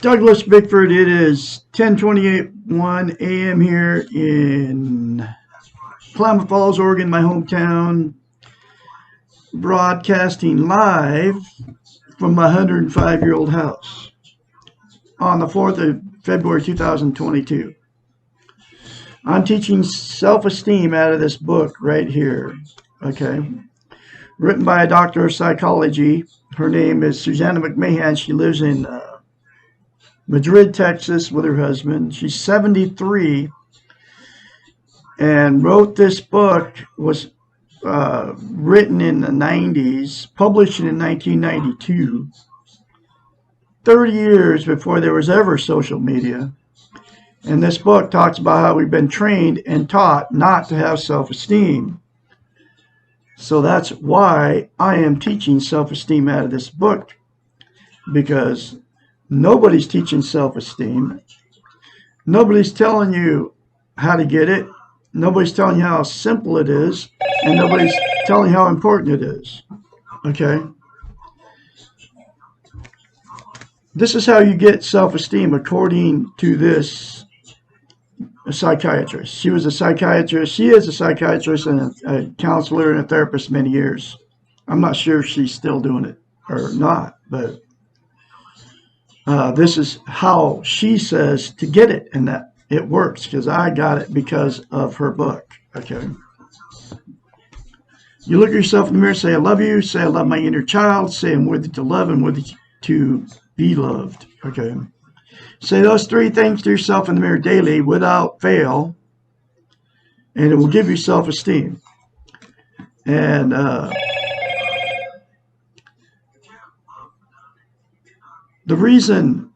Douglas Bickford, it is 10:28 a.m. here in Klamath Falls, Oregon, my hometown, broadcasting live from my 105-year-old house on the 4th of February 2022. I'm teaching self-esteem out of this book right here, okay? Written by a doctor of psychology. Her name is Susanna McMahon. She lives in Madrid, Texas with her husband. She's 73 and wrote this book. Was written in the 90s, published in 1992, 30 years before there was ever social media. And this book talks about how we've been trained and taught not to have self-esteem. So that's why I am teaching self-esteem out of this book, because nobody's teaching self-esteem. Nobody's telling you how to get it. Nobody's telling you how simple it is. And nobody's telling you how important it is. Okay? This is how you get self-esteem according to this psychiatrist. She was a psychiatrist. She is a psychiatrist and a counselor and a therapist many years. I'm not sure if she's still doing it or not, but this is how she says to get it, and that it works, because I got it because of her book. Okay. You look at yourself in the mirror, say, I love you, say, I love my inner child, say, I'm worthy to love and worthy to be loved. Okay. Say those three things to yourself in the mirror daily without fail, and it will give you self-esteem. And the reason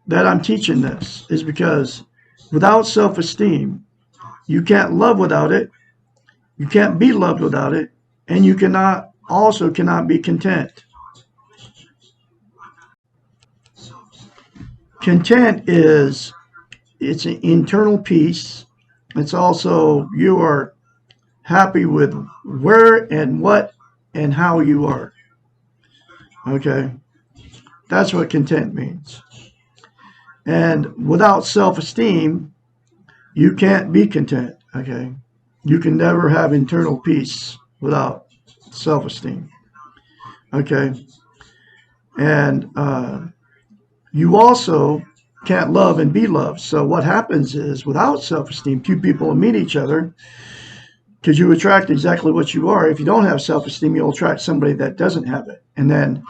that I'm teaching this is because without self-esteem, you can't love without it, you can't be loved without it, and you cannot be content. Content it's an internal peace. It's also you are happy with where and what and how you are. Okay? That's what content means. And without self-esteem, you can't be content. Okay? You can never have internal peace without self-esteem. Okay? And you also can't love and be loved. So what happens is, without self-esteem, two people will meet each other, because you attract exactly what you are. If you don't have self-esteem, you'll attract somebody that doesn't have it. And then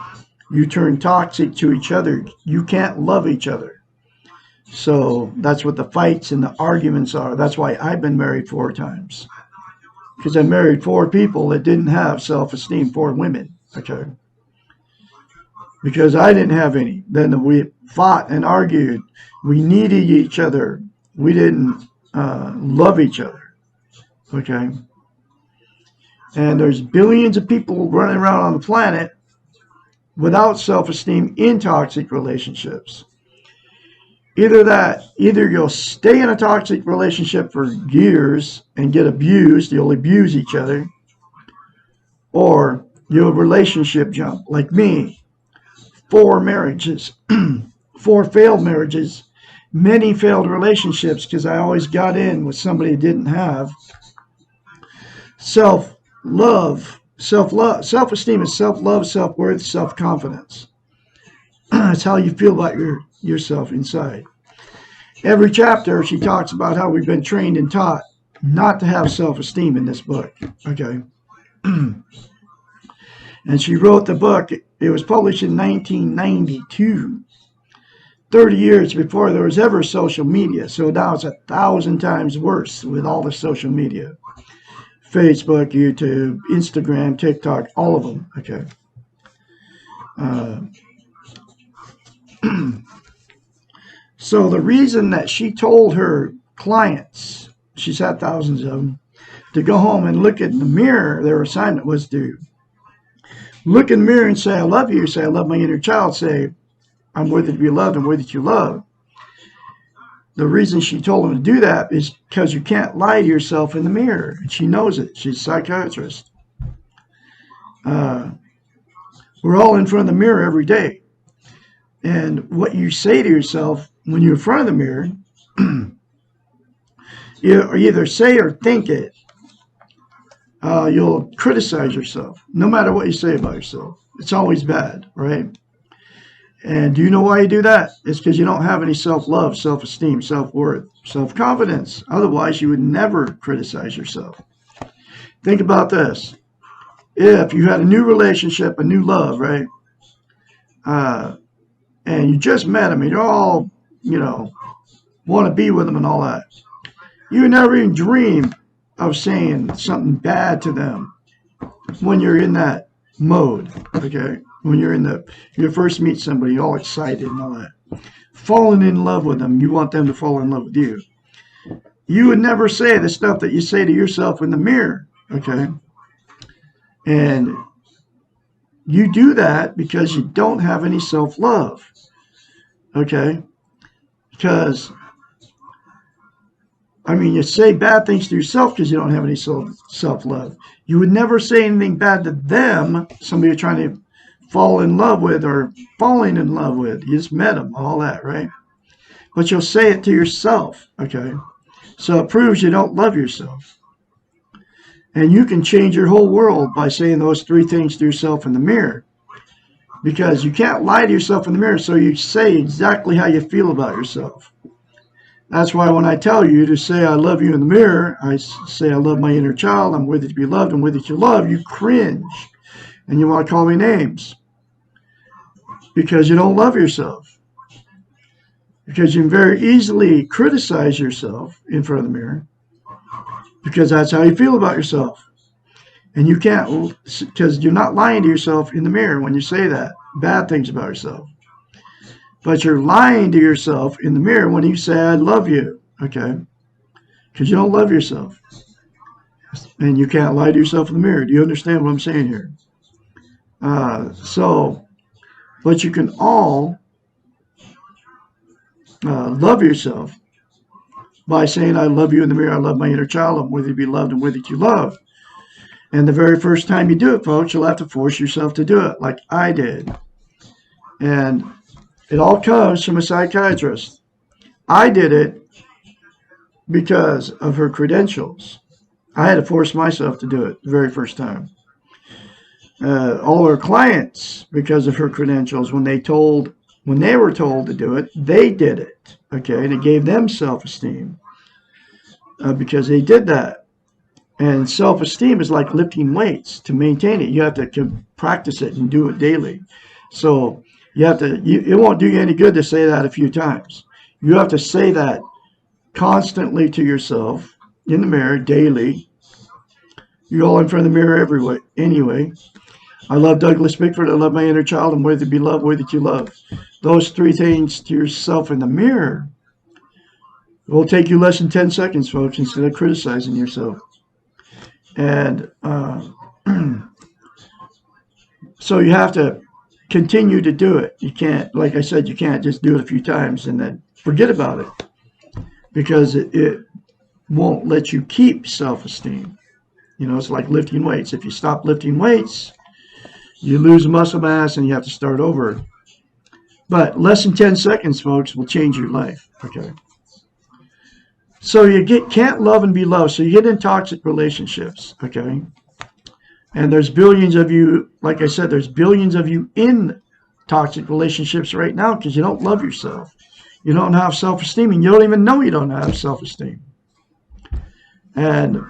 you turn toxic to each other. You can't love each other. So that's what the fights and the arguments are. That's why I've been married 4 times. Because I married 4 people that didn't have self-esteem, 4 women. Okay. Because I didn't have any. Then we fought and argued. We needed each other. We didn't love each other. Okay? And there's billions of people running around on the planet without self-esteem in toxic relationships. Either you'll stay in a toxic relationship for years and get abused, you'll abuse each other, or you'll relationship jump, like me. 4 marriages, 4 failed marriages, many failed relationships, because I always got in with somebody who didn't have self-love. Self-esteem is self-love, self-worth, self-confidence. It's how you feel about yourself inside. Every chapter, she talks about how we've been trained and taught not to have self-esteem in this book. Okay. And she wrote the book. It was published in 1992, 30 years before there was ever social media. So now it's 1,000 times worse with all the social media. Facebook, YouTube, Instagram, TikTok, all of them. Okay. So the reason that she told her clients, she's had thousands of them, to go home and look in the mirror, their assignment was to look in the mirror and say, I love you. Say, I love my inner child. Say, I'm worthy to be loved. I'm worthy to love. The reason she told them to do that is because you can't lie to yourself in the mirror. And she knows it. She's a psychiatrist. We're all in front of the mirror every day. And what you say to yourself when you're in front of the mirror, you either say or think it, you'll criticize yourself, no matter what you say about yourself. It's always bad, right? And do you know why you do that? It's because you don't have any self-love, self-esteem, self-worth, self-confidence. Otherwise, you would never criticize yourself. Think about this. If you had a new relationship, a new love, right? And you just met them, and you're all, want to be with them and all that. You would never even dream of saying something bad to them when you're in that mode, okay? When you first meet somebody, all excited and all that. Falling in love with them, you want them to fall in love with you. You would never say the stuff that you say to yourself in the mirror, okay? And you do that because you don't have any self-love, okay? Because, you say bad things to yourself because you don't have any self-love. You would never say anything bad to them, somebody you're trying to fall in love with or falling in love with. You just met them, all that, right? But you'll say it to yourself, okay? So it proves you don't love yourself. And you can change your whole world by saying those 3 things to yourself in the mirror. Because you can't lie to yourself in the mirror, so you say exactly how you feel about yourself. That's why when I tell you to say I love you in the mirror, I say I love my inner child, I'm worthy to be loved, I'm worthy to love, you cringe. And you want to call me names. Because you don't love yourself. Because you can very easily criticize yourself in front of the mirror. Because that's how you feel about yourself. And you can't, because you're not lying to yourself in the mirror when you say that, bad things about yourself. But you're lying to yourself in the mirror when you say, I love you, okay? Because you don't love yourself. And you can't lie to yourself in the mirror. Do you understand what I'm saying here? But you can all love yourself by saying, I love you in the mirror, I love my inner child, I'm worthy to be loved and worthy to love. And the very first time you do it, folks, you'll have to force yourself to do it, like I did. And it all comes from a psychiatrist. I did it because of her credentials. I had to force myself to do it the very first time. All her clients, because of her credentials, when they were told to do it, they did it. Okay, and it gave them self-esteem because they did that. And self-esteem is like lifting weights. To maintain it, you have to practice it and do it daily. So you have to. It won't do you any good to say that a few times. You have to say that constantly to yourself in the mirror daily. You're all in front of the mirror everywhere. Anyway, I love Douglas Bickford. I love my inner child. I'm worthy to be loved, worthy to love. Those 3 things to yourself in the mirror will take you less than 10 seconds, folks, instead of criticizing yourself. And so you have to continue to do it. You can't, like I said, you can't just do it a few times and then forget about it, because it won't let you keep self-esteem. It's like lifting weights. If you stop lifting weights, you lose muscle mass and you have to start over. But less than 10 seconds, folks, will change your life. Okay. So you can't love and be loved. So you get in toxic relationships. Okay. And there's billions of you, like I said, there's billions of you in toxic relationships right now because you don't love yourself. You don't have self-esteem, and you don't even know you don't have self-esteem. And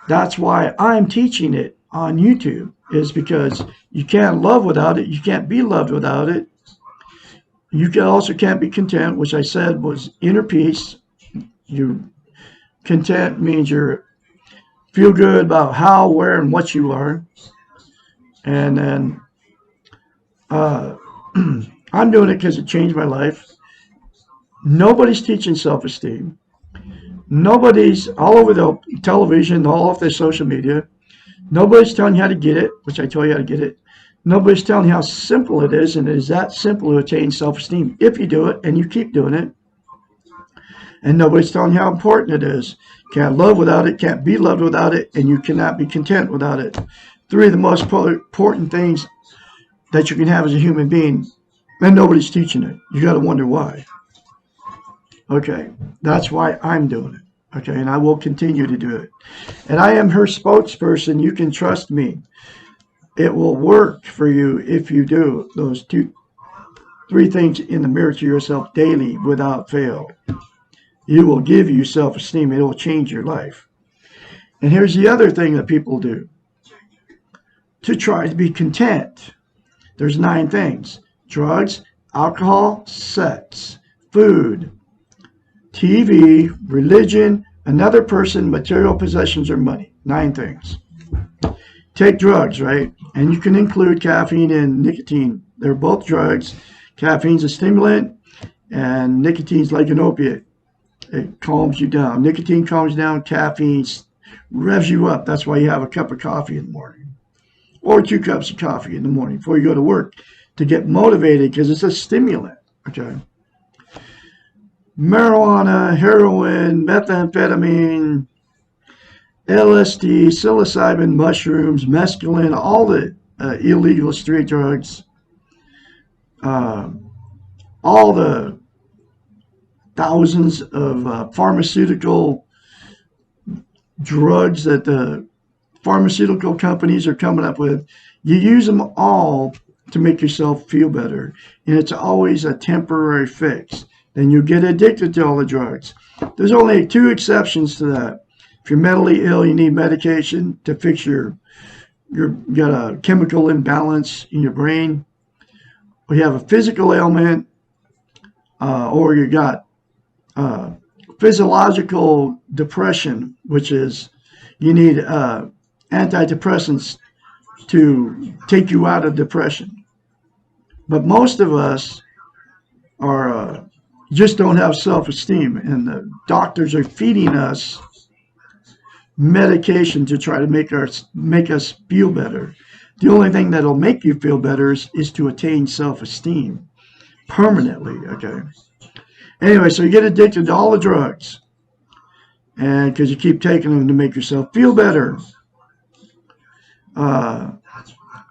that's why I'm teaching it on YouTube, is because you can't love without it. You can't be loved without it. You can't be content, which I said was inner peace. Content means you feel good about how, where, and what you are. And then I'm doing it because it changed my life. Nobody's teaching self-esteem. Nobody's all over the television, all off their social media. Nobody's telling you how to get it, which I tell you how to get it. Nobody's telling you how simple it is, and it is that simple to attain self-esteem if you do it and you keep doing it. And nobody's telling you how important it is. Can't love without it, can't be loved without it, and you cannot be content without it. 3 of the most important things that you can have as a human being And nobody's teaching it. You got to wonder why. Okay, that's why I'm doing it. Okay, and I will continue to do it. And I am her spokesperson. You can trust me. It will work for you if you do those three things in the mirror to yourself daily without fail. You will give you self-esteem. It will change your life. And here's the other thing that people do to try to be content. There's 9 things: drugs, alcohol, sex, food, TV, religion, another person, material possessions, or money. 9 things. Take drugs, right? And you can include caffeine and nicotine. They're both drugs. Caffeine's a stimulant, and nicotine's like an opiate. It calms you down. Nicotine calms you down. Caffeine revs you up. That's why you have a cup of coffee in the morning, or 2 cups of coffee in the morning before you go to work, to get motivated, because it's a stimulant. Okay. Marijuana, heroin, methamphetamine, LSD, psilocybin, mushrooms, mescaline, all the illegal street drugs, all the thousands of pharmaceutical drugs that the pharmaceutical companies are coming up with. You use them all to make yourself feel better, and it's always a temporary fix. Then you get addicted to all the drugs. There's only 2 exceptions to that. If you're mentally ill, you need medication to fix you got a chemical imbalance in your brain, or you have a physical ailment, or you got physiological depression, which is you need antidepressants to take you out of depression. But most of us are just don't have self-esteem, and the doctors are feeding us medication to try to make us feel better. The only thing that'll make you feel better is to attain self-esteem permanently. Okay. Anyway, so you get addicted to all the drugs, and because you keep taking them to make yourself feel better.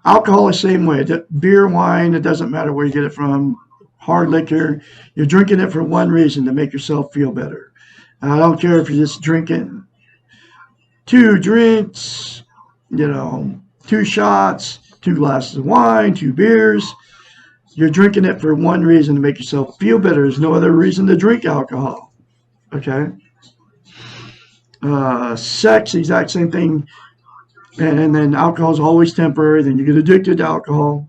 Alcohol is the same way. Beer, wine, it doesn't matter where you get it from. Hard liquor, you're drinking it for one reason: to make yourself feel better. I don't care if you're just drinking 2 drinks, 2 shots, 2 glasses of wine, 2 beers. You're drinking it for one reason: to make yourself feel better. There's no other reason to drink alcohol. Okay. Sex, exact same thing. And then alcohol is always temporary. Then you get addicted to alcohol.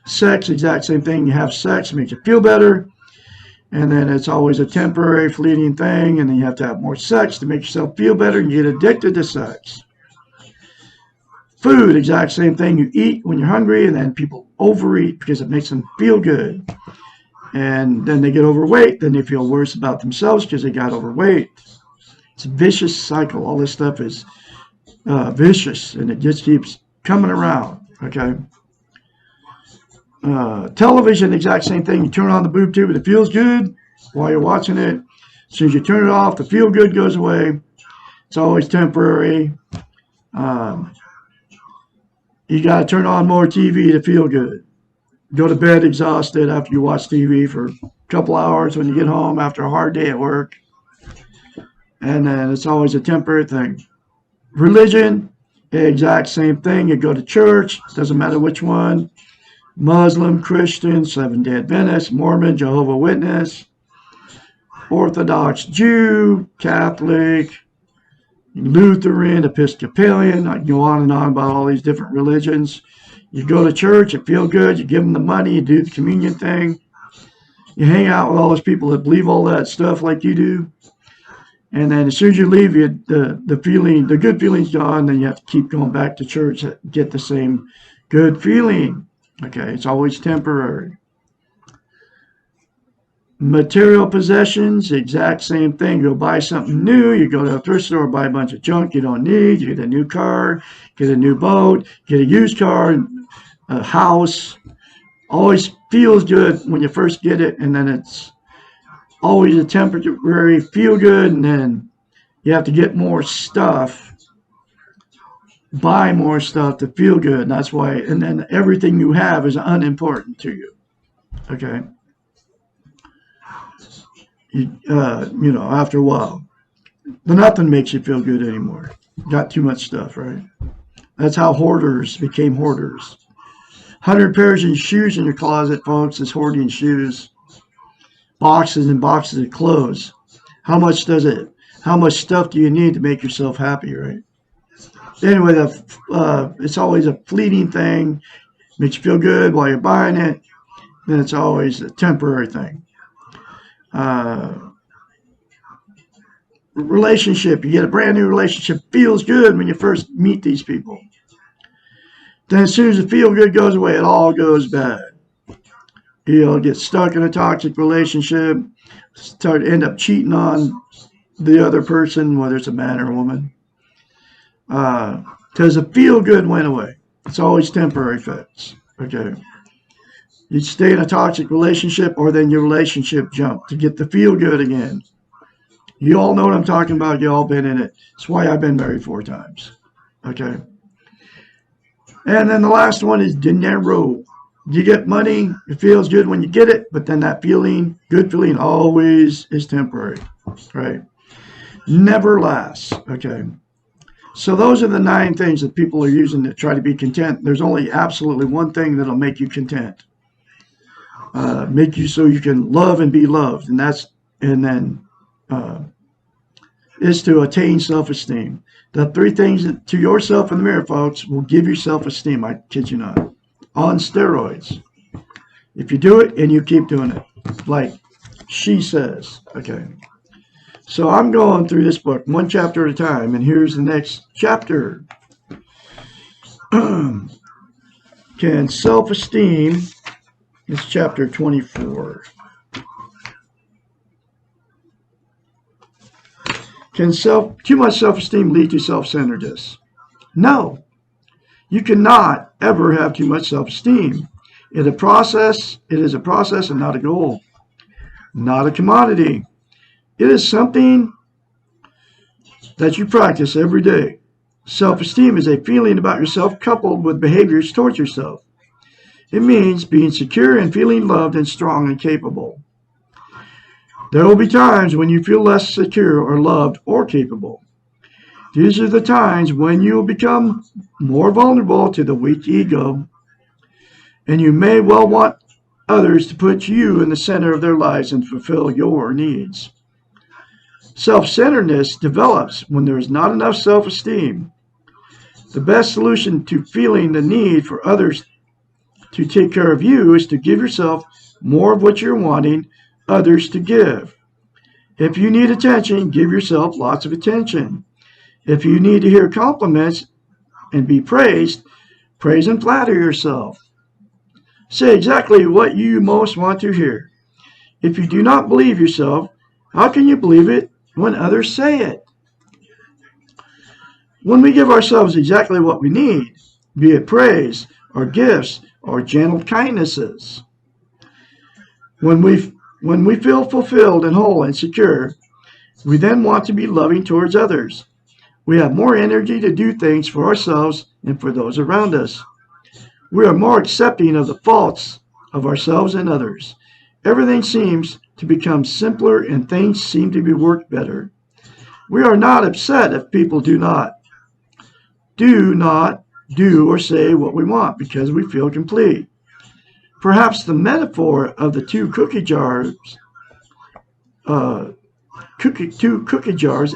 Sex, exact same thing. You have sex, it makes you feel better. And then it's always a temporary, fleeting thing. And then you have to have more sex to make yourself feel better. And you get addicted to sex. Food, exact same thing. You eat when you're hungry, and then people overeat because it makes them feel good. And then they get overweight. Then they feel worse about themselves because they got overweight. It's a vicious cycle. All this stuff is vicious, and it just keeps coming around. Okay. Television, exact same thing. You turn on the boob tube and it feels good while you're watching it. As soon as you turn it off, the feel good goes away. It's always temporary. You got to turn on more TV to feel good. Go to bed exhausted after you watch TV for a couple hours when you get home after a hard day at work. And then it's always a temporary thing. Religion, exact same thing. You go to church, doesn't matter which one. Muslim, Christian, Seventh-day Adventist, Mormon, Jehovah's Witness, Orthodox Jew, Catholic, Lutheran, Episcopalian. I can go on and on about all these different religions. You go to church, you feel good, you give them the money, you do the communion thing. You hang out with all those people that believe all that stuff like you do. And then as soon as you leave, the good feeling's gone. Then you have to keep going back to church to get the same good feeling. Okay, it's always temporary. Material possessions, exact same thing. You go buy something new. You go to a thrift store, buy a bunch of junk you don't need. You get a new car, get a new boat, get a used car, a house. Always feels good when you first get it, and then it's always a temporary feel good, and then you have to get more stuff, buy more stuff to feel good. And that's why, and then everything you have is unimportant to you. Okay. After a while, but nothing makes you feel good anymore. Got too much stuff, right? That's how hoarders became hoarders. 100 pairs of shoes in your closet, folks, is hoarding shoes. Boxes and boxes of clothes. How much does it? How much stuff do you need to make yourself happy, right? Anyway, it's always a fleeting thing. Makes you feel good while you're buying it. Then it's always a temporary thing. Uh, Relationship. You get a brand new relationship. Feels good when you first meet these people. Then as soon as the feel good goes away, it all goes bad. You'll get stuck in a toxic relationship, end up cheating on the other person, whether it's a man or a woman. Because the feel good went away. It's always temporary fix. Okay. You stay in a toxic relationship, or then your relationship jump to get the feel good again. You all know what I'm talking about. You all been in it. That's why I've been married 4 times. Okay. And then the last one is dinero. You get money. It feels good when you get it, but then that good feeling always is temporary. Right. Never lasts. Okay. So those are the 9 things that people are using to try to be content. There's only absolutely one thing that'll make you content. Make you so you can love and be loved. And then is to attain self-esteem. The 3 things to yourself in the mirror, folks, will give you self-esteem. I kid you not. On steroids. If you do it and you keep doing it, like she says. Okay. So I'm going through this book 1 chapter at a time, and here's the next chapter. Can self-esteem, it's chapter 24. Can too much self-esteem lead to self-centeredness? No. You cannot ever have too much self-esteem. It is a process and not a goal. Not a commodity. It is something that you practice every day. Self-esteem is a feeling about yourself coupled with behaviors towards yourself. It means being secure and feeling loved and strong and capable. There will be times when you feel less secure or loved or capable. These are the times when you will become more vulnerable to the weak ego, and you may well want others to put you in the center of their lives and fulfill your needs. Self-centeredness develops when there is not enough self-esteem. The best solution to feeling the need for others to take care of you is to give yourself more of what you're wanting others to give. If you need attention, give yourself lots of attention. If you need to hear compliments and be praised, praise and flatter yourself. Say exactly what you most want to hear. If you do not believe yourself, how can you believe it when others say it? When we give ourselves exactly what we need, be it praise or gifts or gentle kindnesses, when we feel fulfilled and whole and secure, we then want to be loving towards others. We have more energy to do things for ourselves and for those around us. We are more accepting of the faults of ourselves and others. Everything seems to become simpler and things seem to be worked better. We are not upset if people do not do or say what we want because we feel complete. Perhaps the metaphor of the 2 cookie jars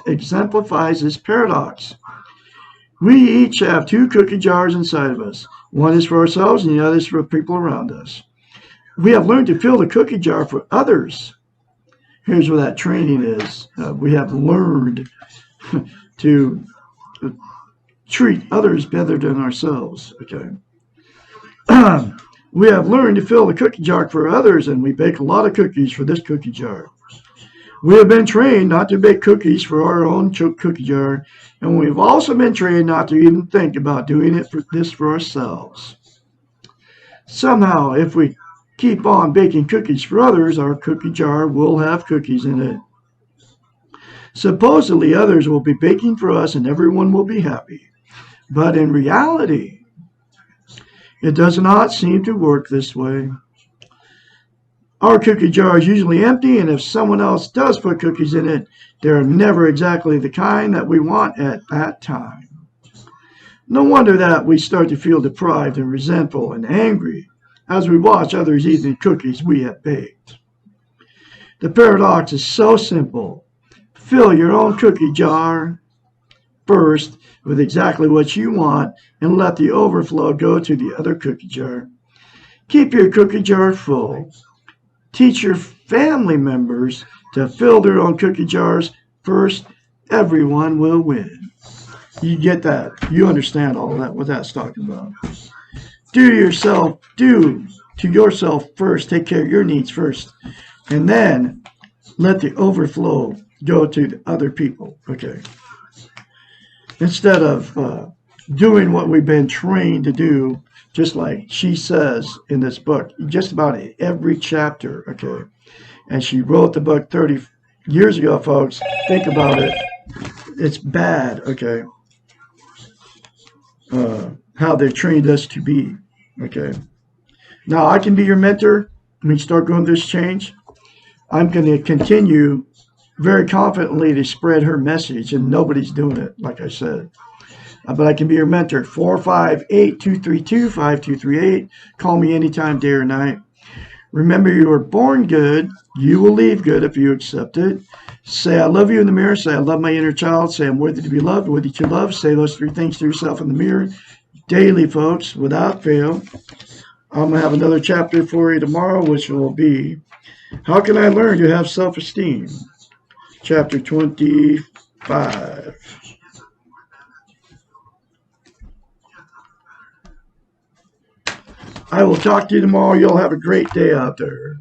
exemplifies this paradox. We each have 2 cookie jars inside of us. One is for ourselves and the other is for people around us. We have learned to fill the cookie jar for others. Here's where that training is. We have learned to treat others better than ourselves. Okay. We have learned to fill the cookie jar for others, and we bake a lot of cookies for this cookie jar. We have been trained not to bake cookies for our own cookie jar, and we've also been trained not to even think about doing it for ourselves. Somehow, if we keep on baking cookies for others, our cookie jar will have cookies in it. Supposedly, others will be baking for us and everyone will be happy. But in reality, it does not seem to work this way. Our cookie jar is usually empty, and if someone else does put cookies in it, they're never exactly the kind that we want at that time. No wonder that we start to feel deprived and resentful and angry as we watch others eating the cookies we have baked. The paradox is so simple. Fill your own cookie jar first with exactly what you want and let the overflow go to the other cookie jar. Keep your cookie jar full. Teach your family members to fill their own cookie jars first. Everyone will win. You get that? You understand all that, what that's talking about. Do to yourself first. Take care of your needs first. And then let the overflow go to the other people. Okay. Instead of doing what we've been trained to do, just like she says in this book, just about every chapter, okay? And she wrote the book 30 years ago, folks. Think about it. It's bad, okay? How they trained us to be, okay? Now, I can be your mentor when you start going through this change. I'm going to continue very confidently to spread her message, and nobody's doing it, like I said. But I can be your mentor. 458-232-5238. Call me anytime, day or night. Remember, you were born good. You will leave good if you accept it. Say, I love you in the mirror. Say, I love my inner child. Say, I'm worthy to be loved, worthy to love. Say those 3 things to yourself in the mirror daily, folks, without fail. I'm going to have another chapter for you tomorrow, which will be, how can I learn to have self-esteem? Chapter 25. I will talk to you tomorrow. You'll have a great day out there.